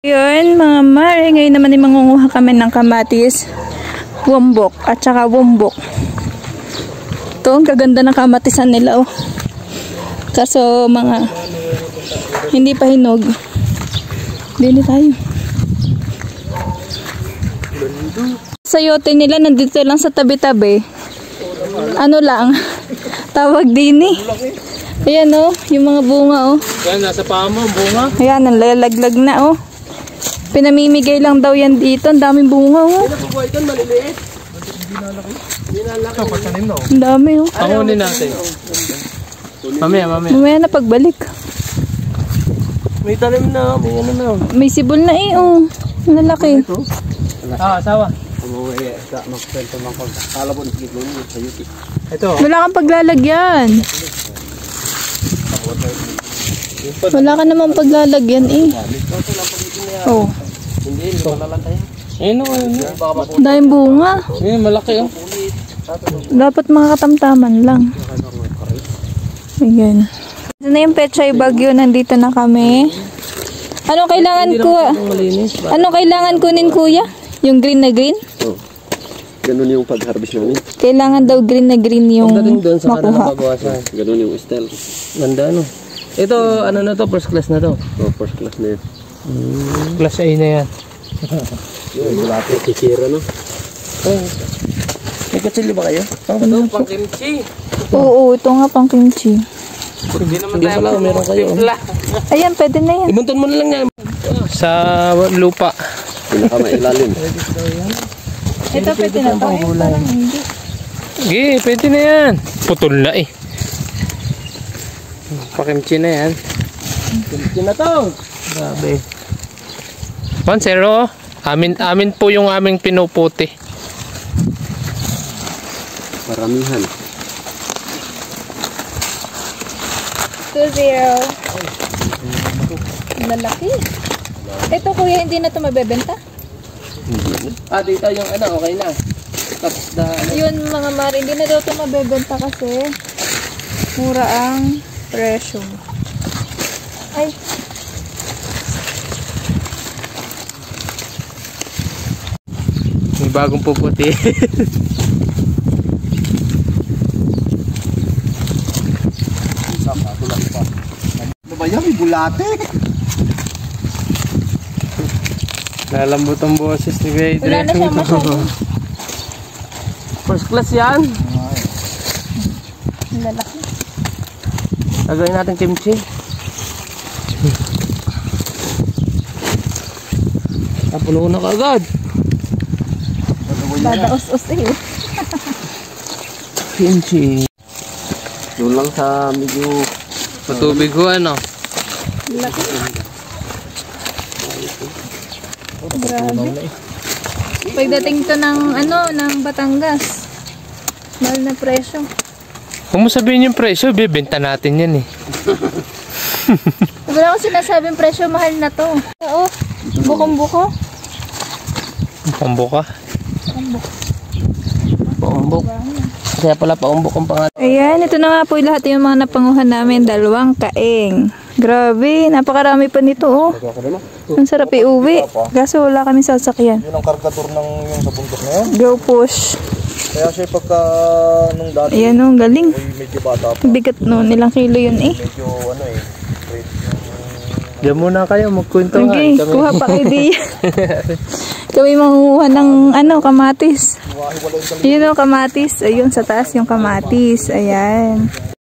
Yun mga mare, ngayon naman ay mangunguha kami ng kamatis, wombok at saka wombok. Ito, ang gaganda ng kamatisan nila oh. Kaso mga hindi pa hinog. Bili tayo. Sayote nila nandito lang sa tabi-tabi. Ano lang, tawag din eh. Ayan oh, yung mga bunga oh. Yan, nasa paa mo, bunga. Ayan, nalalaglag na oh. Pinamimigay lang daw yan dito. Ang daming bunga oh. Pinabubuhay kan, maliliit. Ang dami oh. Pangunin natin. Mamaya. Mamaya na pagbalik. May talim na, may ano na. May sibol na eh oh. Malalaki. Asawa. Ito. Wala kang paglalagyan. Wala ka namang paglalagyan eh. Oh. Hindi ko nalalantay. Ayun o. Dahil bunga. Ayun, malaki oh. Dapat mga katamtaman lang. Ayan. Ito na yung Pechay Bagyo. Nandito na kami. Ano kailangan ko? Ano kailangan kunin kuya? Yung green na green? Oh. Ganun yung pag-harvest namin. Kailangan daw green na green yung makuha. Ganun yung style. Ganda no. Ito, ano na to? First class na to? Oh, first class na yun. Class A na yan. Yung malaki, kikira no? Oh. May katili ba kayo? Ito, pang kimchi. Oo, ito nga pang kimchi. Hindi naman tayo meron kayo. Ayan, pwede na yan. Ibunton mo na lang yan. Sa lupa. Pinakamailalim. Ito pwede na to. Parang hindi. Sige, pwede na yan. Putol na eh. Pakimchi na yan. Kimchi na to. Grabe. 1-0. Amin po yung aming pinuputi. Paramihan. 2-0. Malaki. Ito kuya, hindi na ito mabebenta? Dito yung ano, okay na. Tapos Yun mga mari, hindi na daw ito mabebenta kasi mura ang presyo. Ay. May bagong puputi. Ano ba yan? May bulate! Lalambot ang boses ni Kuya Idre. Wala na siya masyado. First class yan. Lalaki. Gagawin natin kimchi. Napuno na kagad. Dadaos-os eh. Kimchi. Doon lang sa medyo... Matubig ko ano. Laki. Grabe. Pagdating to ng ano, ng Batangas. Mahal na presyo. Kung mo sabihin yung presyo, bibenta natin yan eh. Wala akong sinasabing presyo, mahal na to. Oo. Bukong-buko. Pambok ka? Paumbok. Kaya pala paumbok ang pangalan. Ayan, ito na nga po lahat yung mga napanguhan namin. 2 kaeng. Grabe, napakarami pa nito oh. Ang sarap iuwi. Kaso wala kami sasakyan. Yun ang kargator ng yung sa bundok na yun. Go push. Kaya siya pagka nung dati, Ayan oh, galing. medyo bata pa. Bigat no, nilang kilo yun eh. Medyo ano eh. Diyan muna kayo, magkwento nga. Okay, kuha pa kayo di. Kami manguha ng ano, kamatis. Yun o, kamatis. Ayun, sa taas yung kamatis. Ayan.